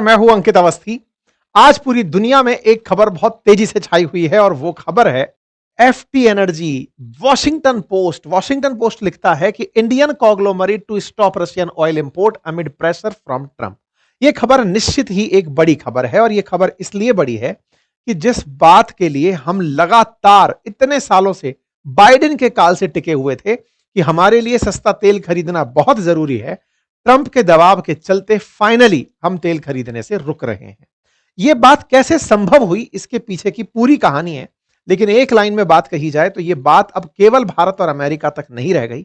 मैं हूं अंकित अवस्थी। आज पूरी दुनिया में एक खबर बहुत तेजी से छाई हुई है और वो खबर है एफटी एनर्जी। वॉशिंगटन पोस्ट लिखता है कि Indian conglomerate to stop Russian oil import amid pressure from Trump. यह खबर निश्चित ही एक बड़ी खबर है और यह खबर इसलिए बड़ी है कि जिस बात के लिए हम लगातार इतने सालों से बाइडेन के काल से टिके हुए थे कि हमारे लिए सस्ता तेल खरीदना बहुत जरूरी है, ट्रंप के दबाव के चलते फाइनली हम तेल खरीदने से रुक रहे हैं। यह बात कैसे संभव हुई, इसके पीछे की पूरी कहानी है। लेकिन एक लाइन में बात कही जाए तो यह बात अब केवल भारत और अमेरिका तक नहीं रह गई।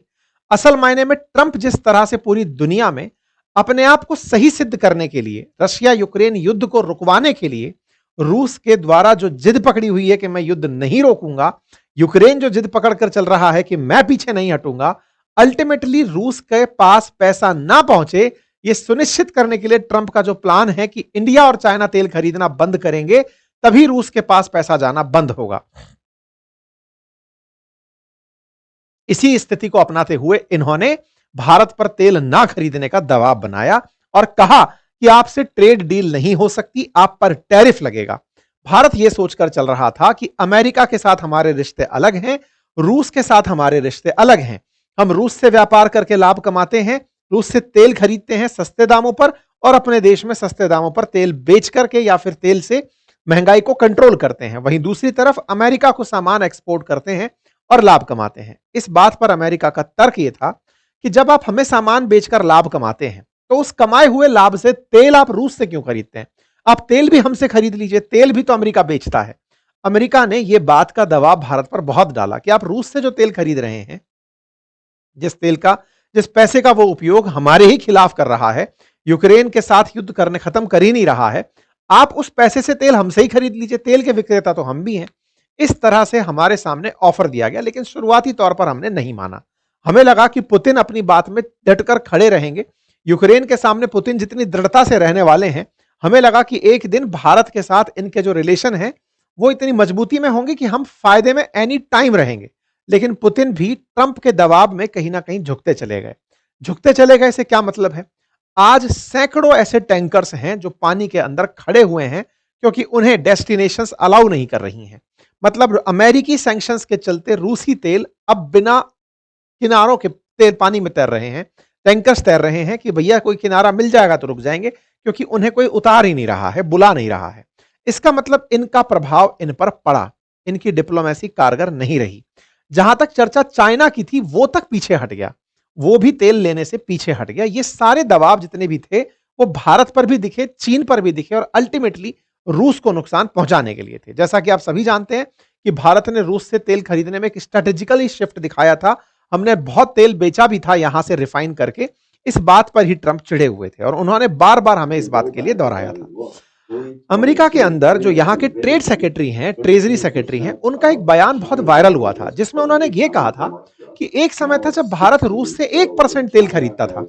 असल मायने में ट्रंप जिस तरह से पूरी दुनिया में अपने आप को सही सिद्ध करने के लिए, रशिया यूक्रेन युद्ध को रुकवाने के लिए रूस के द्वारा जो जिद पकड़ी हुई है कि मैं युद्ध नहीं रोकूंगा, यूक्रेन जो जिद पकड़कर चल रहा है कि मैं पीछे नहीं हटूंगा, अल्टीमेटली रूस के पास पैसा ना पहुंचे, यह सुनिश्चित करने के लिए ट्रंप का जो प्लान है कि इंडिया और चाइना तेल खरीदना बंद करेंगे, तभी रूस के पास पैसा जाना बंद होगा। इसी स्थिति को अपनाते हुए इन्होंने भारत पर तेल ना खरीदने का दबाव बनाया और कहा कि आपसे ट्रेड डील नहीं हो सकती, आप पर टैरिफ लगेगा। भारत यह सोचकर चल रहा था कि अमेरिका के साथ हमारे रिश्ते अलग हैं, रूस के साथ हमारे रिश्ते अलग हैं। हम रूस से व्यापार करके लाभ कमाते हैं, रूस से तेल खरीदते हैं सस्ते दामों पर और अपने देश में सस्ते दामों पर तेल बेच करके या फिर तेल से महंगाई को कंट्रोल करते हैं। वहीं दूसरी तरफ अमेरिका को सामान एक्सपोर्ट करते हैं और लाभ कमाते हैं। इस बात पर अमेरिका का तर्क यह था कि जब आप हमें सामान बेचकर लाभ कमाते हैं तो उस कमाए हुए लाभ से तेल आप रूस से क्यों खरीदते हैं? आप तेल भी हमसे खरीद लीजिए, तेल भी तो अमेरिका बेचता है। अमेरिका ने यह बात का दबाव भारत पर बहुत डाला कि आप रूस से जो तेल खरीद रहे हैं, जिस पैसे का वो उपयोग हमारे ही खिलाफ कर रहा है, यूक्रेन के साथ युद्ध करने खत्म कर ही नहीं रहा है, आप उस पैसे से तेल हमसे ही खरीद लीजिए, तेल के विक्रेता तो हम भी हैं। इस तरह से हमारे सामने ऑफर दिया गया, लेकिन शुरुआती तौर पर हमने नहीं माना। हमें लगा कि पुतिन अपनी बात में डटकर खड़े रहेंगे। यूक्रेन के सामने पुतिन जितनी दृढ़ता से रहने वाले हैं, हमें लगा कि एक दिन भारत के साथ इनके जो रिलेशन है वो इतनी मजबूती में होंगे कि हम फायदे में एनी टाइम रहेंगे। लेकिन पुतिन भी ट्रंप के दबाव में कहीं ना कहीं झुकते चले गए से क्या मतलब है? आज सैकड़ों ऐसे टैंकर्स हैं जो पानी के अंदर खड़े हुए हैं क्योंकि उन्हें डेस्टिनेशंस अलाउ नहीं कर रही हैं। मतलब अमेरिकी सैंक्शंस के चलते रूसी तेल अब बिना किनारों के तेल पानी में तैर रहे हैं। टैंकर्स तैर रहे हैं कि भैया कोई किनारा मिल जाएगा तो रुक जाएंगे, क्योंकि उन्हें कोई उतार ही नहीं रहा है, बुला नहीं रहा है। इसका मतलब इनका प्रभाव इन पर पड़ा, इनकी डिप्लोमेसी कारगर नहीं रही। जहां तक चर्चा चाइना की थी वो तक पीछे हट गया, वो भी तेल लेने से पीछे हट गया। ये सारे दबाव जितने भी थे वो भारत पर भी दिखे, चीन पर भी दिखे और अल्टीमेटली रूस को नुकसान पहुंचाने के लिए थे। जैसा कि आप सभी जानते हैं कि भारत ने रूस से तेल खरीदने में एक स्ट्रेटेजिकली शिफ्ट दिखाया था। हमने बहुत तेल बेचा भी था यहां से रिफाइन करके। इस बात पर ही ट्रंप चिढ़े हुए थे और उन्होंने बार बार हमें इस बात के लिए दोहराया था। अमेरिका के अंदर जो यहाँ के ट्रेड सेक्रेटरी हैं, ट्रेजरी सेक्रेटरी हैं, उनका एक बयान बहुत वायरल हुआ था जिसमें उन्होंने ये कहा था कि एक समय था जब भारत रूस से 1% तेल खरीदता था,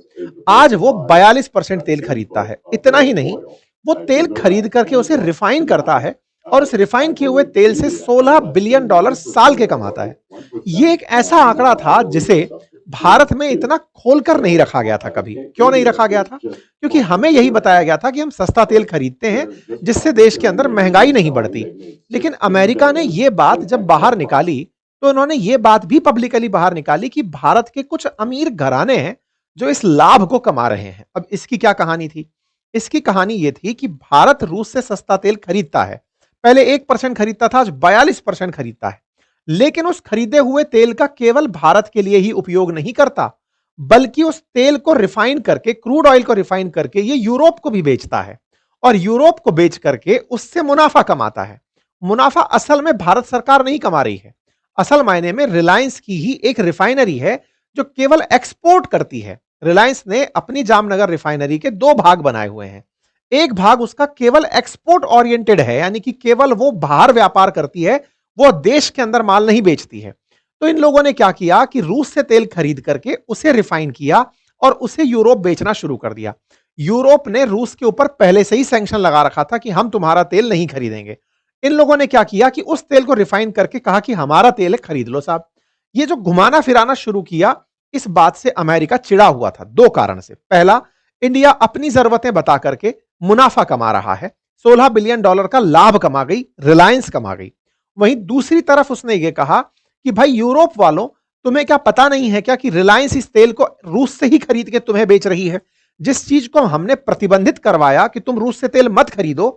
आज वो 42% तेल खरीदता है। इतना ही नहीं, वो तेल खरीद करके उसे रिफाइन करता है और उस रिफाइन किए हुए तेल से $16 बिलियन साल के कमाता है। ये एक ऐसा आंकड़ा था जिसे भारत में इतना खोलकर नहीं रखा गया था कभी। क्यों नहीं रखा गया था? क्योंकि हमें यही बताया गया था कि हम सस्ता तेल खरीदते हैं जिससे देश के अंदर महंगाई नहीं बढ़ती। लेकिन अमेरिका ने यह बात जब बाहर निकाली तो उन्होंने ये बात भी पब्लिकली बाहर निकाली कि भारत के कुछ अमीर घराने हैं जो इस लाभ को कमा रहे हैं। अब इसकी क्या कहानी थी? इसकी कहानी यह थी कि भारत रूस से सस्ता तेल खरीदता है, पहले 1% खरीदता था, आज 42% खरीदता है। लेकिन उस खरीदे हुए तेल का केवल भारत के लिए ही उपयोग नहीं करता, बल्कि उस तेल को रिफाइन करके, क्रूड ऑयल को रिफाइन करके ये यूरोप को भी बेचता है और यूरोप को बेच करके उससे मुनाफा कमाता है। मुनाफा असल में भारत सरकार नहीं कमा रही है, असल मायने में रिलायंस की ही एक रिफाइनरी है जो केवल एक्सपोर्ट करती है। रिलायंस ने अपनी जामनगर रिफाइनरी के 2 भाग बनाए हुए हैं। एक भाग उसका केवल एक्सपोर्ट ओरिएंटेड है, यानी कि केवल वो बाहर व्यापार करती है, वो देश के अंदर माल नहीं बेचती है। तो इन लोगों ने क्या किया कि रूस से तेल खरीद करके उसे रिफाइन किया और उसे यूरोप बेचना शुरू कर दिया। यूरोप ने रूस के ऊपर पहले से ही सैंक्शन लगा रखा था कि हम तुम्हारा तेल नहीं खरीदेंगे। इन लोगों ने क्या किया कि उस तेल को रिफाइन करके कहा कि हमारा तेल है, खरीद लो साहब। ये जो घुमाना फिराना शुरू किया, इस बात से अमेरिका चिढ़ा हुआ था 2 कारण से। पहला, इंडिया अपनी जरूरतें बता करके मुनाफा कमा रहा है, $16 बिलियन का लाभ कमा गई, रिलायंस कमा गई। वहीं दूसरी तरफ उसने ये कहा कि भाई यूरोप वालों, तुम्हें क्या पता नहीं है क्या कि रिलायंस इस तेल को रूस से ही खरीद के तुम्हें बेच रही है। जिस चीज को हमने प्रतिबंधित करवाया कि तुम रूस से तेल मत खरीदो,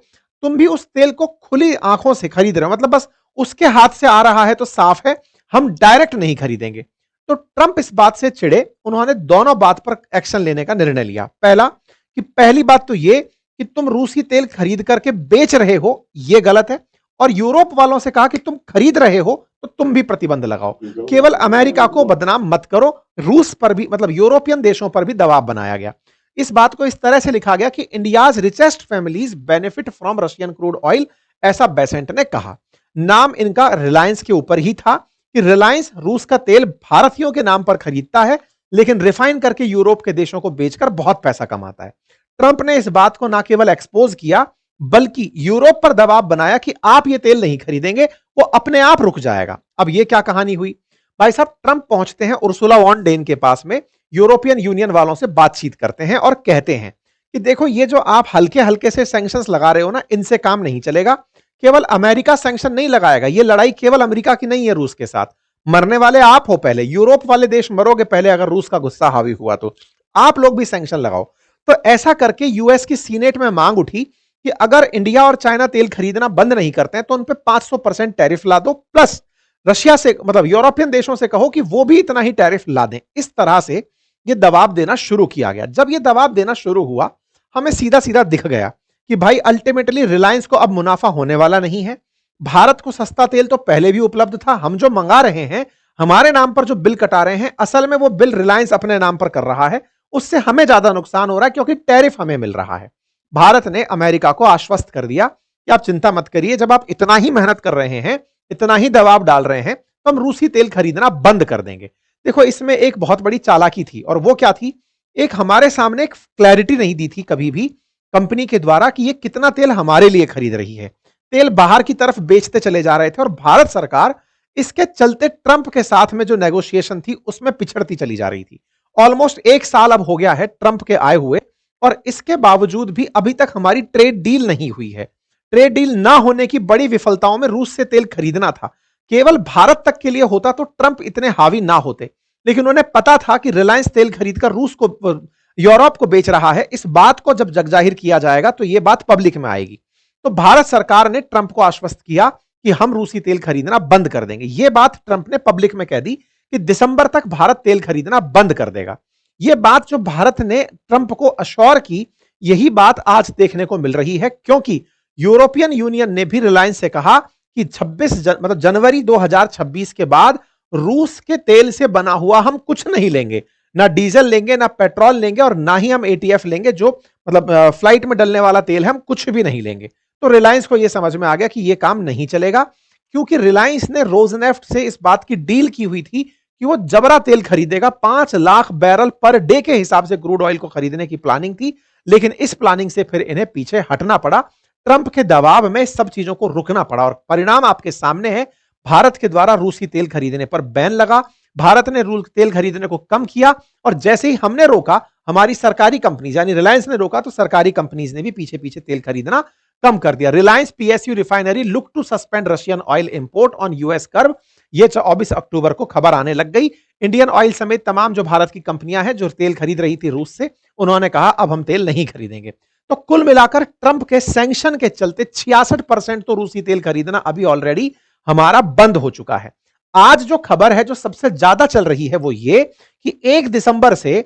तुम भी उस तेल को खुली आंखों से खरीद रहे हो, मतलब बस उसके हाथ से आ रहा है तो साफ है, हम डायरेक्ट नहीं खरीदेंगे। तो ट्रंप इस बात से चिढ़े, उन्होंने दोनों बात पर एक्शन लेने का निर्णय लिया। पहली बात तो ये कि तुम रूसी तेल खरीद करके बेच रहे हो, यह गलत है, और यूरोप वालों से कहा कि तुम खरीद रहे हो तो तुम भी प्रतिबंध लगाओ, केवल अमेरिका को बदनाम मत करो। रूस पर भी, मतलब यूरोपियन देशों पर भी दबाव बनाया गया। इस बात को इस तरह से लिखा गया कि India's richest families benefit from Russian crude oil, ऐसा बेसेंट ने कहा। नाम इनका रिलायंस के ऊपर ही था कि रिलायंस रूस का तेल भारतीयों के नाम पर खरीदता है, लेकिन रिफाइन करके यूरोप के देशों को बेचकर बहुत पैसा कमाता है। ट्रंप ने इस बात को न केवल एक्सपोज किया, बल्कि यूरोप पर दबाव बनाया कि आप ये तेल नहीं खरीदेंगे, वो अपने आप रुक जाएगा। अब ये क्या कहानी हुई भाई साहब? ट्रंप पहुंचते हैं उर्सुला वॉन डेन के पास में, यूरोपियन यूनियन वालों से बातचीत करते हैं और कहते हैं कि देखो, ये जो आप हल्के हल्के से सैंक्शंस लगा रहे हो ना, इनसे काम नहीं चलेगा। केवल अमेरिका सैंक्शन नहीं लगाएगा, ये लड़ाई केवल अमेरिका की नहीं है रूस के साथ। मरने वाले आप हो पहले, यूरोप वाले देश मरोगे पहले अगर रूस का गुस्सा हावी हुआ तो। आप लोग भी सैंक्शन लगाओ। तो ऐसा करके यूएस की सीनेट में मांग उठी कि अगर इंडिया और चाइना तेल खरीदना बंद नहीं करते हैं तो उन पे 500% टैरिफ ला दो, प्लस रशिया से, मतलब यूरोपियन देशों से कहो कि वो भी इतना ही टैरिफ ला दें। इस तरह से ये दबाव देना शुरू किया गया। जब ये दबाव देना शुरू हुआ, हमें सीधा सीधा दिख गया कि भाई अल्टीमेटली रिलायंस को अब मुनाफा होने वाला नहीं है। भारत को सस्ता तेल तो पहले भी उपलब्ध था, हम जो मंगा रहे हैं, हमारे नाम पर जो बिल कटा रहे हैं, असल में वो बिल रिलायंस अपने नाम पर कर रहा है। उससे हमें ज्यादा नुकसान हो रहा है क्योंकि टैरिफ हमें मिल रहा है। भारत ने अमेरिका को आश्वस्त कर दिया कि आप चिंता मत करिए, जब आप इतना ही मेहनत कर रहे हैं, इतना ही दबाव डाल रहे हैं, तो हम रूसी तेल खरीदना बंद कर देंगे। देखो, इसमें एक बहुत बड़ी चालाकी थी, और वो क्या थी? एक हमारे सामने एक क्लैरिटी नहीं दी थी कभी भी कंपनी के द्वारा कि ये कितना तेल हमारे लिए खरीद रही है। तेल बाहर की तरफ बेचते चले जा रहे थे, और भारत सरकार इसके चलते ट्रंप के साथ में जो नेगोशिएशन थी उसमें पिछड़ती चली जा रही थी। ऑलमोस्ट 1 साल अब हो गया है ट्रंप के आए हुए, और इसके बावजूद भी अभी तक हमारी ट्रेड डील नहीं हुई है। ट्रेड डील ना होने की बड़ी विफलताओं में रूस से तेल खरीदना था। केवल भारत तक के लिए होता तो ट्रंप इतने हावी ना होते, लेकिन उन्हें पता था कि रिलायंस तेल खरीदकर रूस को, यूरोप को बेच रहा है। इस बात को जब जगजाहिर किया जाएगा तो यह बात पब्लिक में आएगी। तो भारत सरकार ने ट्रंप को आश्वस्त किया कि हम रूसी तेल खरीदना बंद कर देंगे। यह बात ट्रंप ने पब्लिक में कह दी कि दिसंबर तक भारत तेल खरीदना बंद कर देगा। यह बात जो भारत ने ट्रंप को अश्योर की, यही बात आज देखने को मिल रही है, क्योंकि यूरोपियन यूनियन ने भी रिलायंस से कहा कि मतलब जनवरी 2026 के बाद रूस के तेल से बना हुआ हम कुछ नहीं लेंगे, ना डीजल लेंगे, ना पेट्रोल लेंगे, और ना ही हम एटीएफ लेंगे, जो मतलब फ्लाइट में डलने वाला तेल है, हम कुछ भी नहीं लेंगे। तो रिलायंस को यह समझ में आ गया कि यह काम नहीं चलेगा, क्योंकि रिलायंस ने रोजनेफ्ट से इस बात की डील की हुई थी कि वो जबरा तेल खरीदेगा। 5 लाख बैरल पर डे के हिसाब से क्रूड ऑयल को खरीदने की प्लानिंग थी, लेकिन इस प्लानिंग से फिर इन्हें पीछे हटना पड़ा। ट्रंप के दबाव में सब चीजों को रुकना पड़ा, और परिणाम आपके सामने है। भारत के द्वारा रूसी तेल खरीदने पर बैन लगा, भारत ने तेल खरीदने को कम किया, और जैसे ही हमने रोका, हमारी सरकारी कंपनीज यानी रिलायंस ने रोका, तो सरकारी कंपनीज ने भी पीछे पीछे तेल खरीदना कम कर दिया। Reliance PSU refinery look to suspend Russian oil import on US curb, ये 24 अक्टूबर को खबर आने लग गई। इंडियन ऑयल समेत तमाम जो भारत की कंपनियां हैं जो तेल खरीद रही थी रूस से, उन्होंने कहा अब हम तेल नहीं खरीदेंगे। तो कुल मिलाकर ट्रंप के सैंक्शन के चलते 66% तो रूसी तेल खरीदना अभी ऑलरेडी हमारा बंद हो चुका है। आज जो खबर है जो सबसे ज्यादा चल रही है वो ये कि 1 दिसंबर से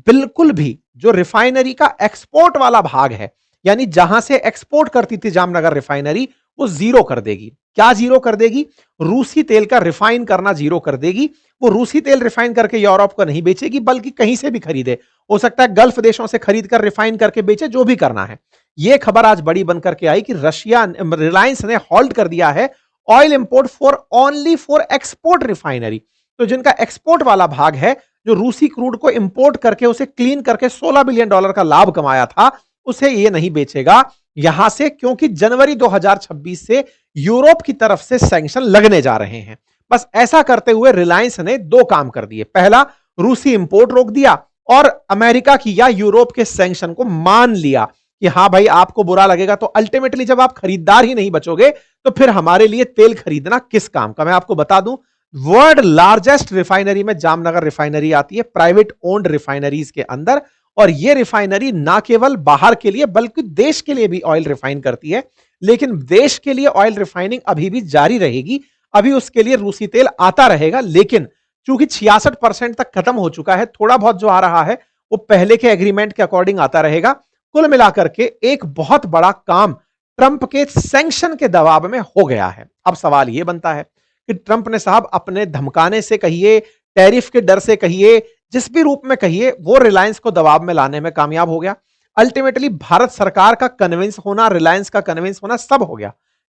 बिल्कुल भी जो रिफाइनरी का एक्सपोर्ट वाला भाग है, यानी जहां से एक्सपोर्ट करती थी जामनगर रिफाइनरी, वो जीरो कर देगी। क्या जीरो कर देगी? रूसी तेल का रिफाइन करना जीरो कर देगी। वो रूसी तेल रिफाइन करके यूरोप को नहीं बेचेगी, बल्कि कहीं से भी खरीदे, हो सकता है गल्फ देशों से खरीद कर रिफाइन करके बेचे, जो भी करना है। यह खबर आज बड़ी बनकर के आई कि रिलायंस ने हॉल्ट कर दिया है oil import only for export refinery. तो जिनका एक्सपोर्ट वाला भाग है, जो रूसी क्रूड को इंपोर्ट करके उसे क्लीन करके $16 बिलियन का लाभ कमाया था, उसे ये नहीं बेचेगा यहां से, क्योंकि जनवरी 2026 से यूरोप की तरफ से सैंक्शन लगने जा रहे हैं। बस ऐसा करते हुए रिलायंस ने 2 काम कर दिए। पहला, रूसी इंपोर्ट रोक दिया, और अमेरिका की या यूरोप के सैंक्शन को मान लिया कि हाँ भाई आपको बुरा लगेगा, तो अल्टीमेटली जब आप खरीदार ही नहीं बचोगे तो फिर हमारे लिए तेल खरीदना किस काम का। मैं आपको बता दूं, वर्ल्ड लार्जेस्ट रिफाइनरी में जामनगर रिफाइनरी आती है, प्राइवेट ओन्ड रिफाइनरीज के अंदर। और यह रिफाइनरी ना केवल बाहर के लिए बल्कि देश के लिए भी ऑयल रिफाइन करती है। लेकिन देश के लिए ऑयल रिफाइनिंग अभी भी जारी रहेगी, अभी उसके लिए रूसी तेल आता रहेगा, लेकिन चूंकि 66% तक खत्म हो चुका है, थोड़ा बहुत जो आ रहा है वो पहले के एग्रीमेंट के अकॉर्डिंग आता रहेगा। कुल मिलाकर के एक बहुत बड़ा काम ट्रंप के सैंक्शन के दबाव में हो गया है। अब सवाल यह बनता है कि ट्रंप ने साहब अपने धमकाने से कहिए, टैरिफ के डर से कहिए, जिस भी रूप में कहिए, वो रिलायंस को दबाव में लाने में कामयाब हो गया। अल्टीमेटली भारत सरकार का कन्विंस होना, रिलायंस का कन्विंस होना, सब हो गया।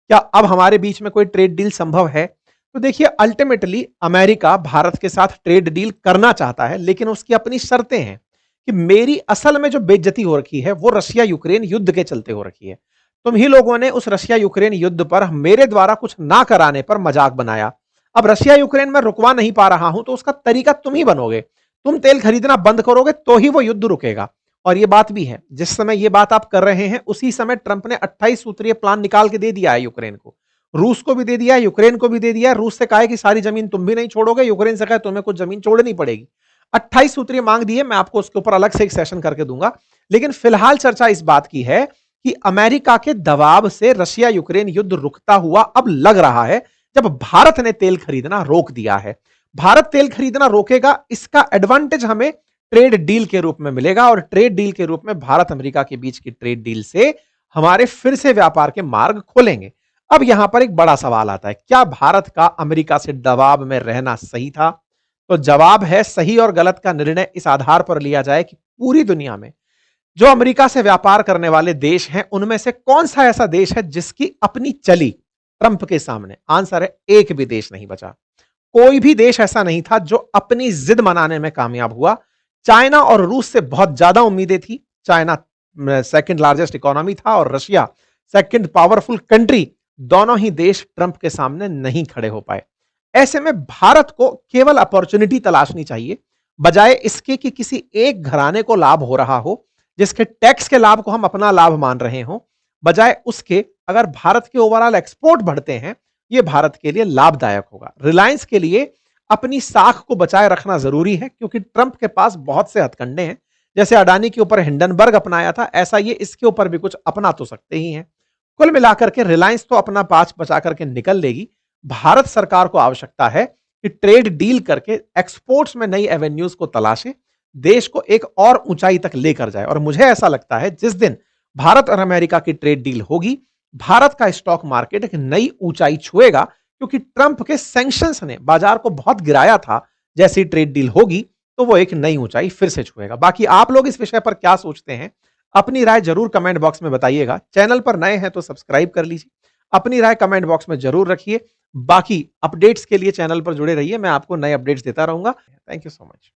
क्या अब हमारे बीच में कोई ट्रेड डील संभव है? तो देखिए, अल्टीमेटली अमेरिका भारत के साथ ट्रेड डील करना चाहता है, लेकिन उसकी अपनी शर्तें हैं कि मेरी असल में जो बेइज्जती हो रखी है वो रशिया यूक्रेन युद्ध के चलते हो रखी है। तुम ही लोगों ने उस रशिया यूक्रेन युद्ध पर मेरे द्वारा कुछ ना कराने पर मजाक बनाया। अब रशिया यूक्रेन में रुकवा नहीं पा रहा हूं तो उसका तरीका तुम ही बनोगे। तुम तेल खरीदना बंद करोगे तो ही वो युद्ध रुकेगा। और ये बात भी है, जिस समय ये बात आप कर रहे हैं उसी समय ट्रंप ने 28 सूत्रीय प्लान निकाल के दे दिया है यूक्रेन को। रूस को भी दे दिया, यूक्रेन को भी दे दिया। रूस से कहा है कि सारी जमीन तुम भी नहीं छोड़ोगे, यूक्रेन से कहा तुम्हें कुछ जमीन छोड़नी पड़ेगी। 28 सूत्रीय मांग दी है, मैं आपको उसके ऊपर अलग से एक सेशन करके दूंगा। लेकिन फिलहाल चर्चा इस बात की है कि अमेरिका के दबाव से रशिया यूक्रेन युद्ध रुकता हुआ अब लग रहा है, जब भारत ने तेल खरीदना रोक दिया है। भारत तेल खरीदना रोकेगा, इसका एडवांटेज हमें ट्रेड डील के रूप में मिलेगा, और ट्रेड डील के रूप में भारत अमेरिका के बीच की ट्रेड डील से हमारे फिर से व्यापार के मार्ग खोलेंगे। अब यहां पर एक बड़ा सवाल आता है, क्या भारत का अमेरिका से दबाव में रहना सही था? तो जवाब है, सही और गलत का निर्णय इस आधार पर लिया जाए कि पूरी दुनिया में जो अमेरिका से व्यापार करने वाले देश हैं उनमें से कौन सा ऐसा देश है जिसकी अपनी चली ट्रंप के सामने? आंसर है, एक भी देश नहीं बचा। कोई भी देश ऐसा नहीं था जो अपनी जिद मनाने में कामयाब हुआ। चाइना और रूस से बहुत ज्यादा उम्मीदें थी। चाइना सेकंड लार्जेस्ट इकोनॉमी था और रशिया सेकंड पावरफुल कंट्री। दोनों ही देश ट्रंप के सामने नहीं खड़े हो पाए। ऐसे में भारत को केवल अपॉर्चुनिटी तलाशनी चाहिए, बजाय इसके कि किसी एक घराने को लाभ हो रहा हो, जिसके टैक्स के लाभ को हम अपना लाभ मान रहे हो। बजाय उसके अगर भारत के ओवरऑल एक्सपोर्ट बढ़ते हैं, यह भारत के लिए लाभदायक होगा। रिलायंस के लिए अपनी साख को बचाए रखना जरूरी है, क्योंकि ट्रंप के पास बहुत से हथकंडे हैं। जैसे अडानी के ऊपर हिंडनबर्ग अपनाया था, ऐसा ये इसके ऊपर भी कुछ अपना तो सकते ही हैं। कुल मिलाकर के रिलायंस तो अपना पांच बचा करके निकल लेगी। भारत सरकार को आवश्यकता है कि ट्रेड डील करके एक्सपोर्ट्स में नई एवेन्यूज को तलाशे, देश को एक और ऊंचाई तक लेकर जाए। और मुझे ऐसा लगता है जिस दिन भारत और अमेरिका की ट्रेड डील होगी, भारत का स्टॉक मार्केट एक नई ऊंचाई छुएगा, क्योंकि ट्रंप के सैंक्शंस ने बाजार को बहुत गिराया था। जैसी ट्रेड डील होगी तो वो एक नई ऊंचाई फिर से छुएगा। बाकी आप लोग इस विषय पर क्या सोचते हैं, अपनी राय जरूर कमेंट बॉक्स में बताइएगा। चैनल पर नए हैं तो सब्सक्राइब कर लीजिए, अपनी राय कमेंट बॉक्स में जरूर रखिए। बाकी अपडेट्स के लिए चैनल पर जुड़े रहिए, मैं आपको नए अपडेट्स देता रहूंगा। Thank you so much.